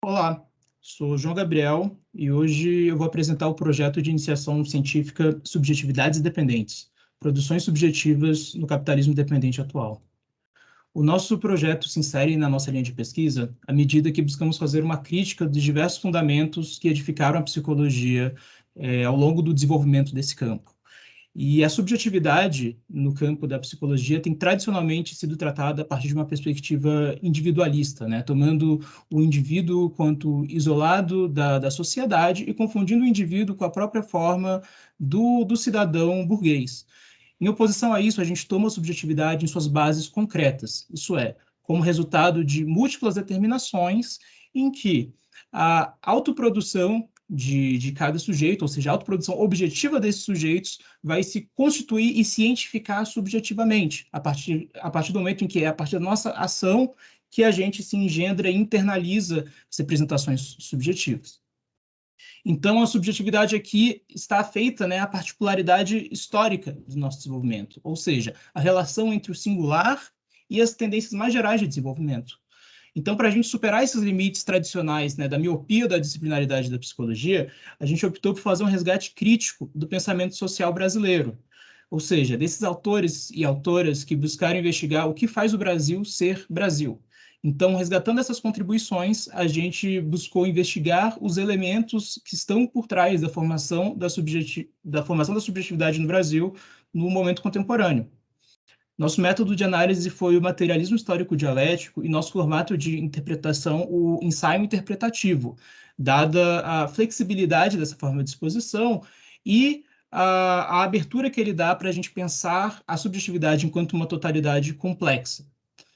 Olá, sou João Gabriel e hoje eu vou apresentar o projeto de iniciação científica Subjetividades Dependentes, Produções Subjetivas no Capitalismo Dependente Atual. O nosso projeto se insere na nossa linha de pesquisa à medida que buscamos fazer uma crítica dos diversos fundamentos que edificaram a psicologia ao longo do desenvolvimento desse campo. E a subjetividade no campo da psicologia tem tradicionalmente sido tratada a partir de uma perspectiva individualista, né? Tomando o indivíduo quanto isolado da sociedade e confundindo o indivíduo com a própria forma do cidadão burguês. Em oposição a isso, a gente toma a subjetividade em suas bases concretas, isso é, como resultado de múltiplas determinações em que a autoprodução de cada sujeito, ou seja, a autoprodução objetiva desses sujeitos, vai se constituir e cientificar subjetivamente, a partir do momento em que é a partir da nossa ação que a gente se engendra e internaliza as representações subjetivas. Então, a subjetividade aqui está feita, né, à particularidade histórica do nosso desenvolvimento, ou seja, a relação entre o singular e as tendências mais gerais de desenvolvimento. Então, para a gente superar esses limites tradicionais, né, da miopia da disciplinaridade da psicologia, a gente optou por fazer um resgate crítico do pensamento social brasileiro, ou seja, desses autores e autoras que buscaram investigar o que faz o Brasil ser Brasil. Então, resgatando essas contribuições, a gente buscou investigar os elementos que estão por trás da formação da subjetividade no Brasil no momento contemporâneo. Nosso método de análise foi o materialismo histórico dialético e nosso formato de interpretação, o ensaio interpretativo, dada a flexibilidade dessa forma de exposição e a abertura que ele dá para a gente pensar a subjetividade enquanto uma totalidade complexa,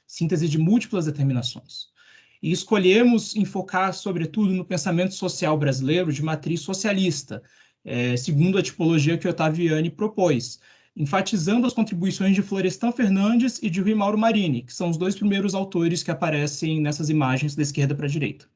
síntese de múltiplas determinações. E escolhemos enfocar, sobretudo, no pensamento social brasileiro de matriz socialista, segundo a tipologia que Ottaviani propôs, enfatizando as contribuições de Florestan Fernandes e de Rui Mauro Marini, que são os dois primeiros autores que aparecem nessas imagens da esquerda para a direita.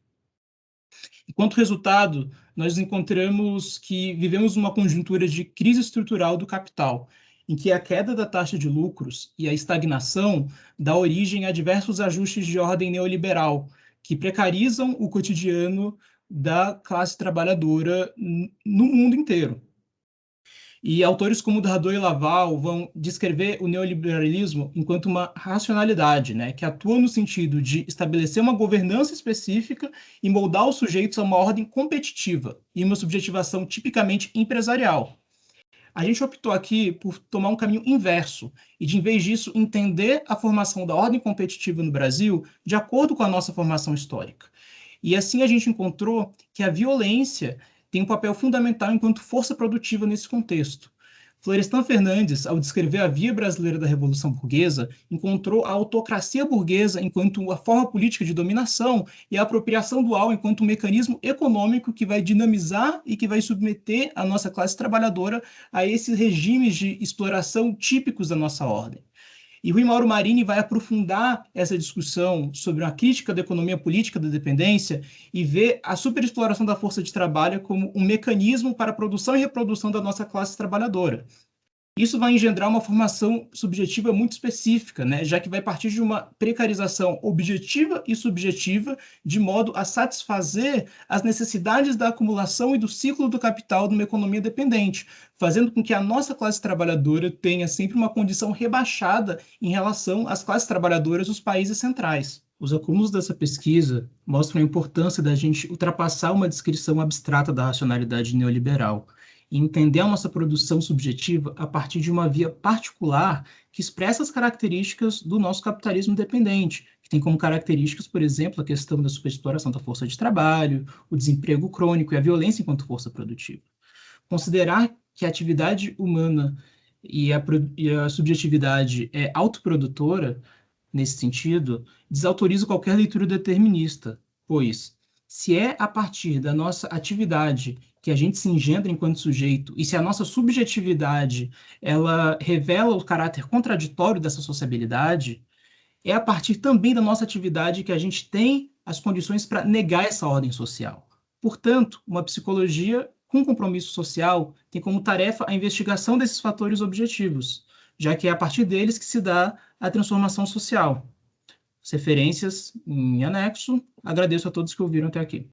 Enquanto resultado, nós encontramos que vivemos uma conjuntura de crise estrutural do capital, em que a queda da taxa de lucros e a estagnação dá origem a diversos ajustes de ordem neoliberal, que precarizam o cotidiano da classe trabalhadora no mundo inteiro. E autores como Dardot e Laval vão descrever o neoliberalismo enquanto uma racionalidade, né, que atua no sentido de estabelecer uma governança específica e moldar os sujeitos a uma ordem competitiva e uma subjetivação tipicamente empresarial. A gente optou aqui por tomar um caminho inverso e, de em vez disso, entender a formação da ordem competitiva no Brasil de acordo com a nossa formação histórica. E assim a gente encontrou que a violência tem um papel fundamental enquanto força produtiva nesse contexto. Florestan Fernandes, ao descrever a via brasileira da Revolução Burguesa, encontrou a autocracia burguesa enquanto a forma política de dominação e a apropriação dual enquanto um mecanismo econômico que vai dinamizar e que vai submeter a nossa classe trabalhadora a esses regimes de exploração típicos da nossa ordem. E Rui Mauro Marini vai aprofundar essa discussão sobre uma crítica da economia política da dependência e ver a superexploração da força de trabalho como um mecanismo para a produção e reprodução da nossa classe trabalhadora. Isso vai engendrar uma formação subjetiva muito específica, né? Já que vai partir de uma precarização objetiva e subjetiva, de modo a satisfazer as necessidades da acumulação e do ciclo do capital numa economia dependente, fazendo com que a nossa classe trabalhadora tenha sempre uma condição rebaixada em relação às classes trabalhadoras dos países centrais. Os acúmulos dessa pesquisa mostram a importância da gente ultrapassar uma descrição abstrata da racionalidade neoliberal e entender a nossa produção subjetiva a partir de uma via particular que expressa as características do nosso capitalismo dependente, que tem como características, por exemplo, a questão da superexploração da força de trabalho, o desemprego crônico e a violência enquanto força produtiva. Considerar que a atividade humana e a subjetividade é autoprodutora, nesse sentido, desautoriza qualquer leitura determinista, pois, se é a partir da nossa atividade que a gente se engendra enquanto sujeito, e se a nossa subjetividade ela revela o caráter contraditório dessa sociabilidade, é a partir também da nossa atividade que a gente tem as condições para negar essa ordem social. Portanto, uma psicologia com compromisso social tem como tarefa a investigação desses fatores objetivos, já que é a partir deles que se dá a transformação social. As referências em anexo. Agradeço a todos que ouviram até aqui.